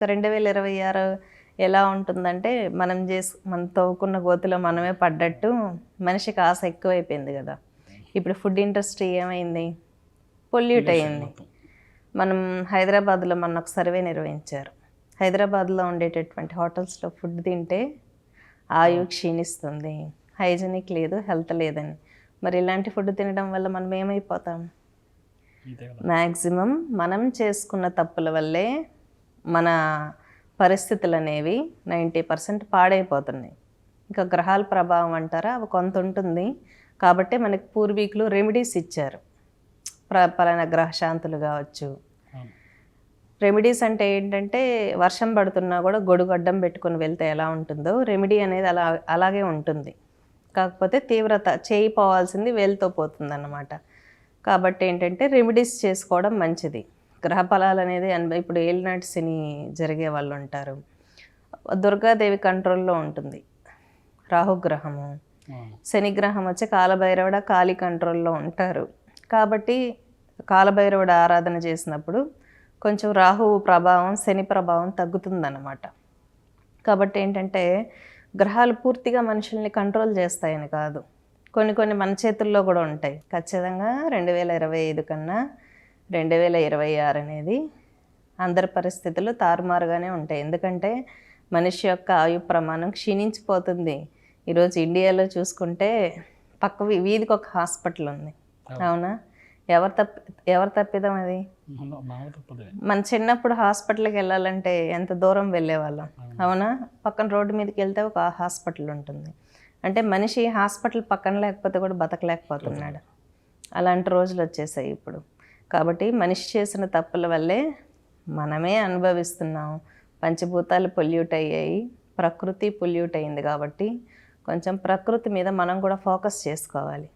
2026 ఎలా ఉంటుందంటే, మనం తవ్వుకున్న గోతిలో మనమే పడ్డట్టు మనిషికి ఆశ ఎక్కువైపోయింది గదా! ఇప్పుడు ఫుడ్ ఇండస్ట్రీ ఏమైంది? పొల్యూట్ అయింది. మనం హైదరాబాద్‌లో మొన్న ఒక సర్వే నిర్వహించారు. హైదరాబాద్‌లో ఉండేటటువంటి హోటల్స్‌లో ఫుడ్ తింటే ఆయువు క్షీణిస్తుంది. హైజీనిక్ లేదు, హెల్త్ లేదని. మరి ఇలాంటి ఫుడ్ తినడం వల్ల మనం ఏమైపోతాం? మ్యాక్సిమం మనం చేసుకున్న తప్పుల వల్లే మన పరిస్థితులనేవి 90% పాడైపోతున్నాయి. ఇంకా గ్రహాల ప్రభావం అంటారా? అవి కొంత ఉంటుంది. కాబట్టే మనకి పూర్వీకులు రెమెడీస్ ఇచ్చారు. పలానా గ్రహశాంతులు కావచ్చు. రెమెడీస్ అంటే ఏంటంటే, వర్షం పడుతున్నా కూడా గొడుగు అడ్డం పెట్టుకొని వెళ్తే ఎలా ఉంటుందో, రెమెడీ అనేది అలాగే ఉంటుంది. కాకపోతే తీవ్రత చేయి పోవాల్సింది వేలుతో పోతుందన్నమాట. కాబట్టి ఏంటంటే రెమెడీస్ చేసుకోవడం మంచిది. గ్రహ ఫలాలు అనేది ఇప్పుడు ఏలినాటి శని జరిగే వాళ్ళు ఉంటారు. దుర్గాదేవి కంట్రోల్లో ఉంటుంది రాహుగ్రహము. శనిగ్రహం వచ్చి కాలభైరవుడ కాళీ కంట్రోల్లో ఉంటారు. కాబట్టి కాలభైరవుడు ఆరాధన చేసినప్పుడు కొంచెం రాహువు ప్రభావం, శని ప్రభావం తగ్గుతుందన్నమాట. కాబట్టి ఏంటంటే గ్రహాలు పూర్తిగా మనుషుల్ని కంట్రోల్ చేస్తాయని కాదు, కొన్ని మన చేతుల్లో కూడా ఉంటాయి. ఖచ్చితంగా 2025 కన్నా 2026 అనేది అందరి పరిస్థితులు తారుమారుగానే ఉంటాయి. ఎందుకంటే మనిషి యొక్క ఆయు ప్రమాణం క్షీణించిపోతుంది. ఈరోజు ఇండియాలో చూసుకుంటే పక్క వీధికి ఒక హాస్పిటల్ ఉంది. అవునా? ఎవరు తప్పిదం అది? మన చిన్నప్పుడు హాస్పిటల్కి వెళ్ళాలంటే ఎంత దూరం వెళ్ళేవాళ్ళం, అవునా? పక్కన రోడ్డు మీదకి వెళ్తే ఒక హాస్పిటల్ ఉంటుంది. అంటే మనిషి హాస్పిటల్ పక్కన లేకపోతే కూడా బతకలేకపోతున్నాడు. అలాంటి రోజులు వచ్చేసాయి ఇప్పుడు. కాబట్టి మనిషి చేసిన తప్పుల వల్లే మనమే అనుభవిస్తున్నాం. పంచభూతాలు పొల్యూట్ అయ్యాయి, ప్రకృతి పొల్యూట్ అయింది. కాబట్టి కొంచెం ప్రకృతి మీద మనం కూడా ఫోకస్ చేసుకోవాలి.